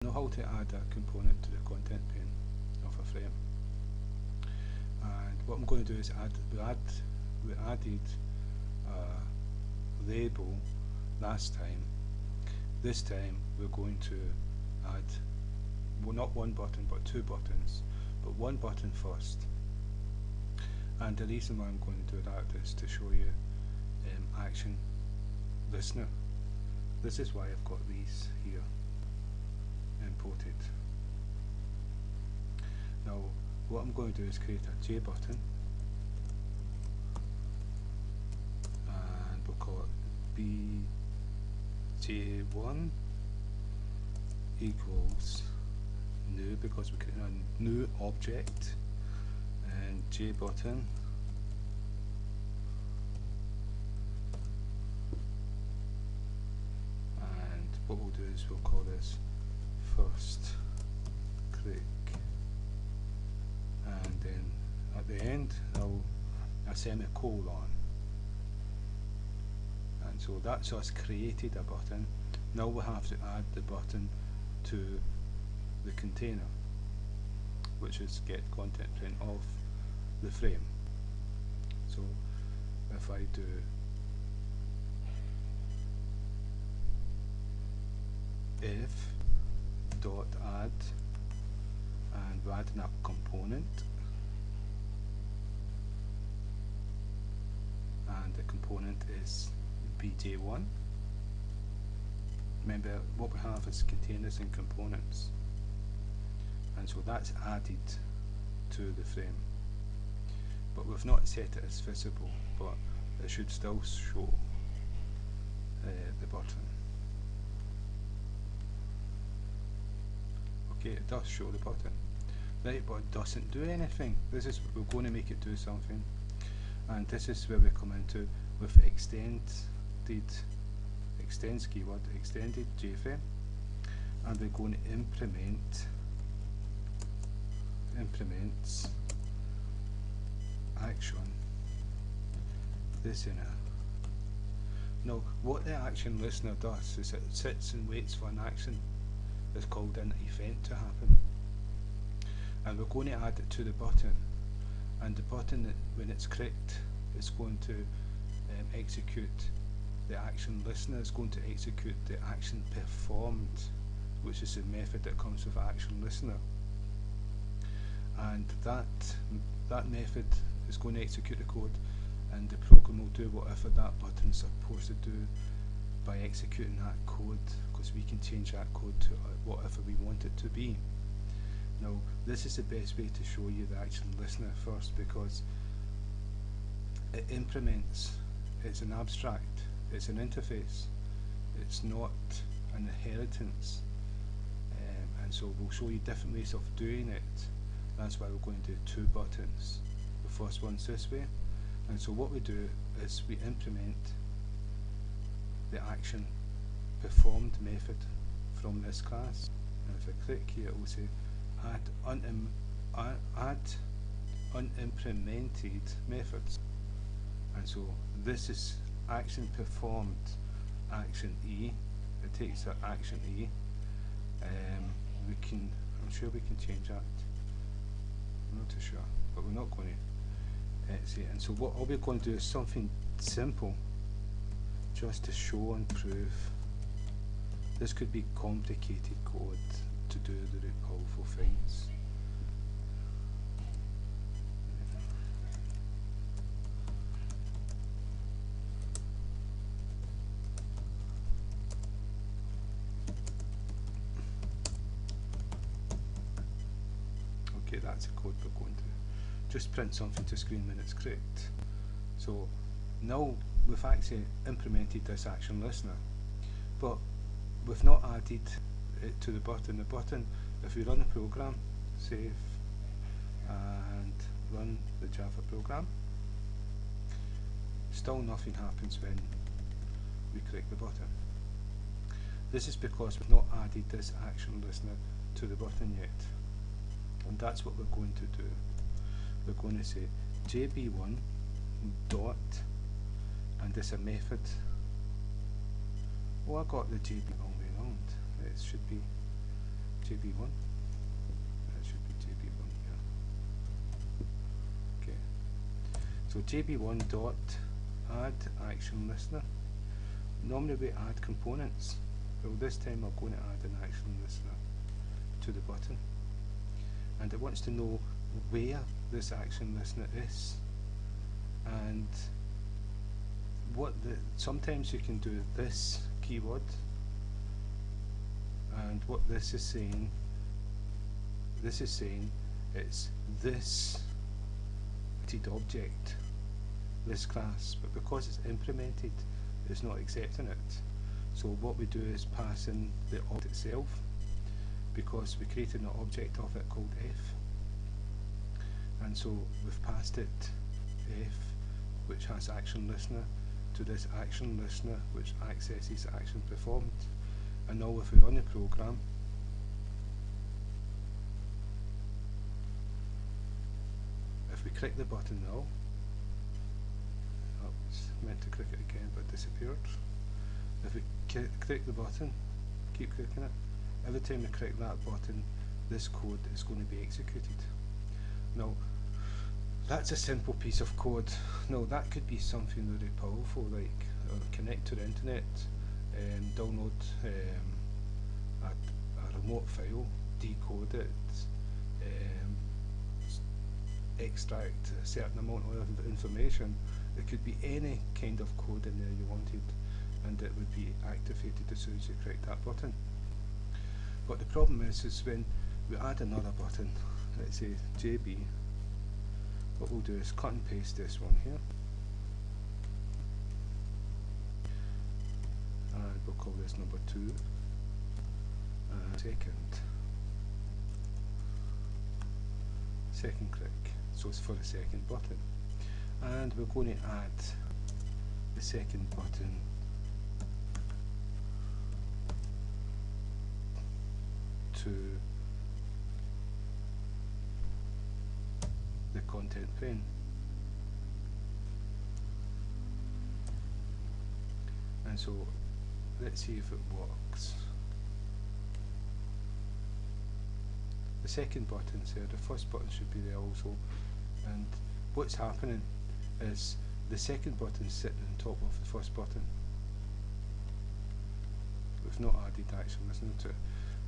Know how to add a component to the content pane of a frame. And what I'm going to do is we added a label last time. This time we're going to add, well, not one button but two buttons, but one button first. And the reason why I'm going to do that is to show you Action Listener. This is why I've got these here imported. Now what I'm going to do is create a J button, and we'll call it BJ1 equals new, because we're creating a new object, and J button and what we'll do is we'll call this first click, and then at the end a semicolon, and so that's us created a button. Now we have to add the button to the container, which is get content print of the frame. So if I do if dot add, and we're adding a component, and the component is BJ1. Remember, what we have is containers and components, and so that's added to the frame, but we've not set it as visible, but it should still show the button. Okay, it does show the button, right, but it doesn't do anything. This is, we're going to make it do something, and this is where we come into with extends keyword, extended JFrame, and we're going to implements action listener. Now what the action listener does is it sits and waits for an action that's called an event to happen, and we're going to add it to the button, and the button, when it's clicked, is going to execute the action listener, is going to execute the action performed, which is the method that comes with action listener, and that method is going to execute the code, and the program will do whatever that button is supposed to do by executing that code, because we can change that code to whatever we want it to be. Now this is the best way to show you the action listener first, because it implements, it's an abstract, it's an interface, it's not an inheritance, and so we'll show you different ways of doing it. That's why we're going to do two buttons. The first one's this way, and so what we do is we implement the action performed method from this class, and if I click here it will say add unimplemented methods, and so this is action performed action E. It takes that action E. I'm sure we can change that. I'm not too sure, but we're not going to see it. And so what all we're going to do is something simple, just to show and prove. This could be complicated code to do the really powerful things. Okay, that's a code we're going to just print something to screen when it's correct. So now we've actually implemented this action listener, but we've not added it to the button. The button, if we run the program, save and run the Java program, still nothing happens when we click the button. This is because we've not added this action listener to the button yet, and that's what we're going to do. We're going to say jb1 dot, and this is a method. Oh, I got the JB all the way around. It should be JB1. That should be JB1, yeah. Okay. So JB1 dot add action listener. Normally we add components. Well, this time I'm going to add an action listener to the button, and it wants to know where this action listener is, and sometimes you can do this keyword, and what this is saying it's this object, this class, but because it's implemented, it's not accepting it. So what we do is pass in the object itself, because we created an object of it called f, and so we've passed it f, which has action listener, to this action listener which accesses action performed. And now if we run the program, if we click the button now, I was meant to click it again but disappeared. If we click the button, keep clicking it, every time we click that button, this code is going to be executed. Now, that's a simple piece of code. Now, that could be something really powerful, like connect to the internet, download a remote file, decode it, extract a certain amount of information. It could be any kind of code in there you wanted, and it would be activated as soon as you click that button. But the problem is when we add another button, let's say JB, what we'll do is cut and paste this one here, and we'll call this number 2, and second click, so it's for the second button, and we're going to add the second button to the content pane. And so let's see if it works. The second button's there, the first button should be there also, and what's happening is the second button's sitting on top of the first button. We've not added action listener to it,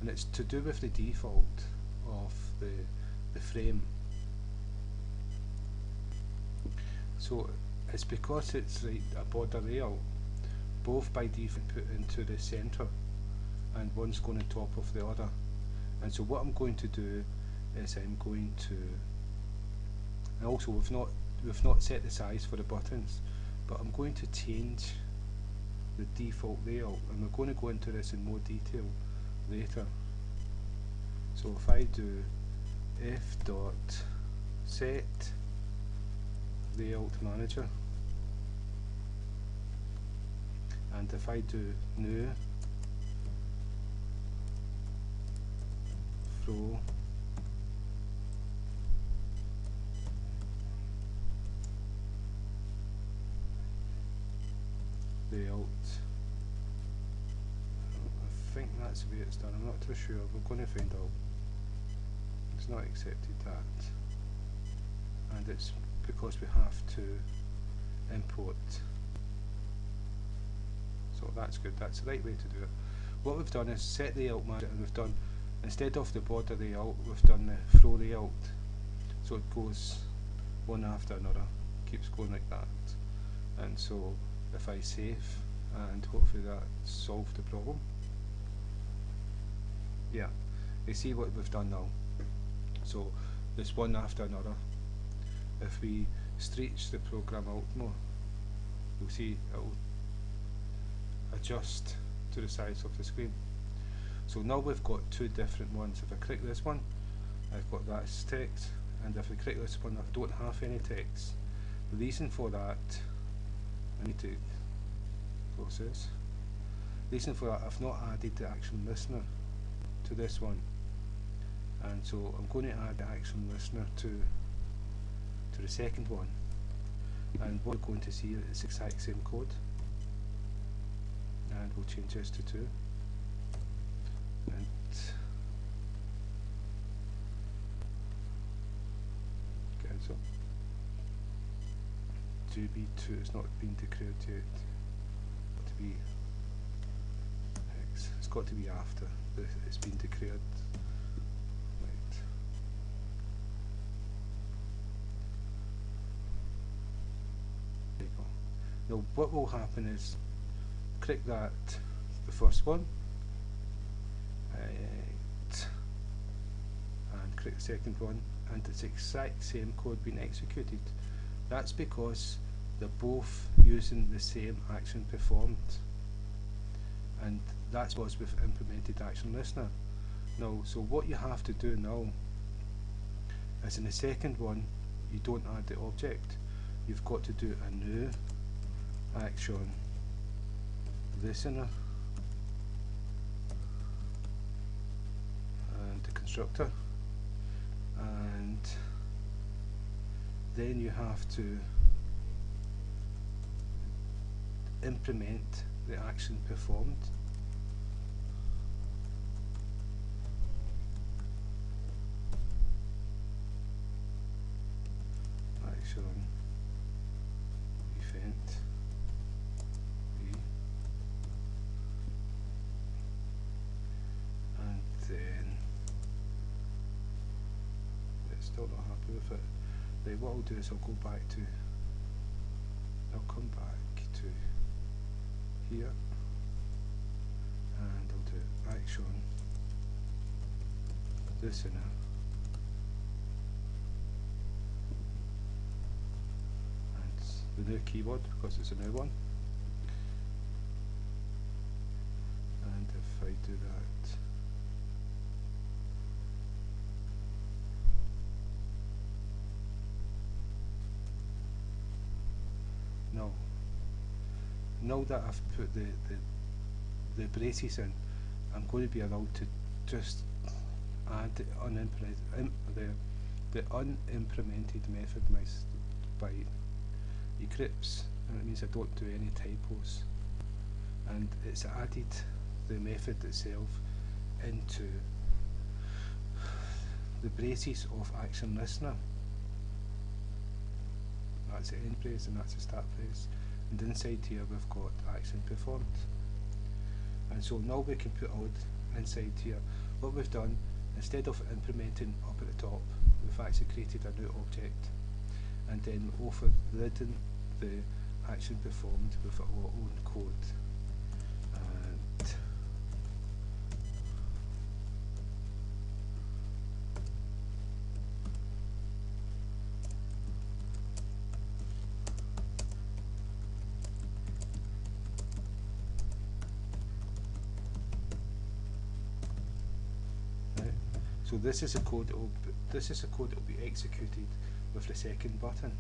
and it's to do with the default of the frame. So it's because it's like a border layout, both by default put into the center, and one's going on top of the other. And so what I'm going to do is I'm going to, and also we've not set the size for the buttons, but I'm going to change the default layout, and we're going to go into this in more detail later. So if I do f.set LayoutManager, and if I do new flow layout, I think that's the way it's done, I'm not too sure, we're going to find out. It's not accepted that, and it's because we have to import. So that's good, that's the right way to do it. What we've done is set the LayoutManager, and we've done, instead of the border layout, we've done the FlowLayout. So it goes one after another, keeps going like that. And so if I save, and hopefully that solved the problem. Yeah, you see what we've done now. So there's one after another. If we stretch the program out more, you'll see it will adjust to the size of the screen. So now we've got two different ones. If I click this one, I've got that as text, and if I click this one, I don't have any text. The reason for that, I need to close this. The reason for that, I've not added the action listener to this one, and so I'm going to add the action listener to the second one, and what we're going to see is the exact same code, and we'll change this to 2, and so. To be 2 is not been declared yet. Got to be X. It's got to be after it's been declared. Right. There you go. Now what will happen is click that, the first one, right, and click the second one, and it's the exact same code being executed. That's because they're both using the same action performed, and that's what's we've implemented ActionListener. Now, so what you have to do now is in the second one, you don't add the object. You've got to do a new ActionListener and the constructor, and then you have to implement the action performed. Action event and then it's still not happy with it. Right, what I'll do is I'll come back to here, and I'll do ActionListener and the new keyword because it's a new one, and if I do that, now that I've put the braces in, I'm going to be allowed to just add the unimplemented method by Eclipse, and it means I don't do any typos, and it's added the method itself into the braces of ActionListener. That's the end brace and that's the start brace, and inside here we've got action performed. And so now we can put out inside here what we've done. Instead of implementing up at the top, we've actually created a new object and then overridden the action performed with our own code. And so this is a code that will be executed with the second button,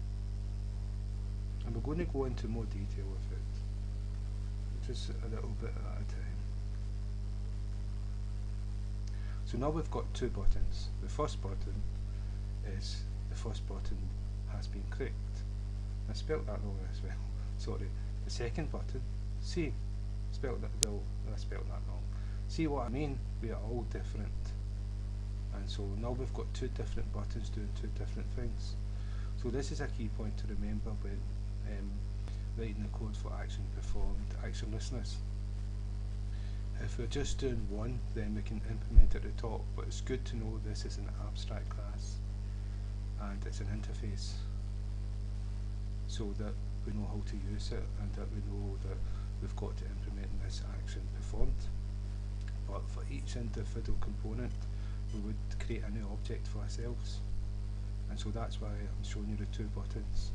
and we're going to go into more detail with it, just a little bit at a time. So now we've got two buttons. The first button is the first button has been clicked. I spelt that wrong as well. Sorry. The second button, see, I spelt that wrong. See what I mean? We are all different. And so now we've got two different buttons doing two different things. So this is a key point to remember when writing the code for action performed action listeners. If we're just doing one, then we can implement it at the top, but it's good to know this is an abstract class and it's an interface, so that we know how to use it and that we know that we've got to implement this action performed. But for each individual component, we would create a new object for ourselves, and so that's why I'm showing you the two buttons.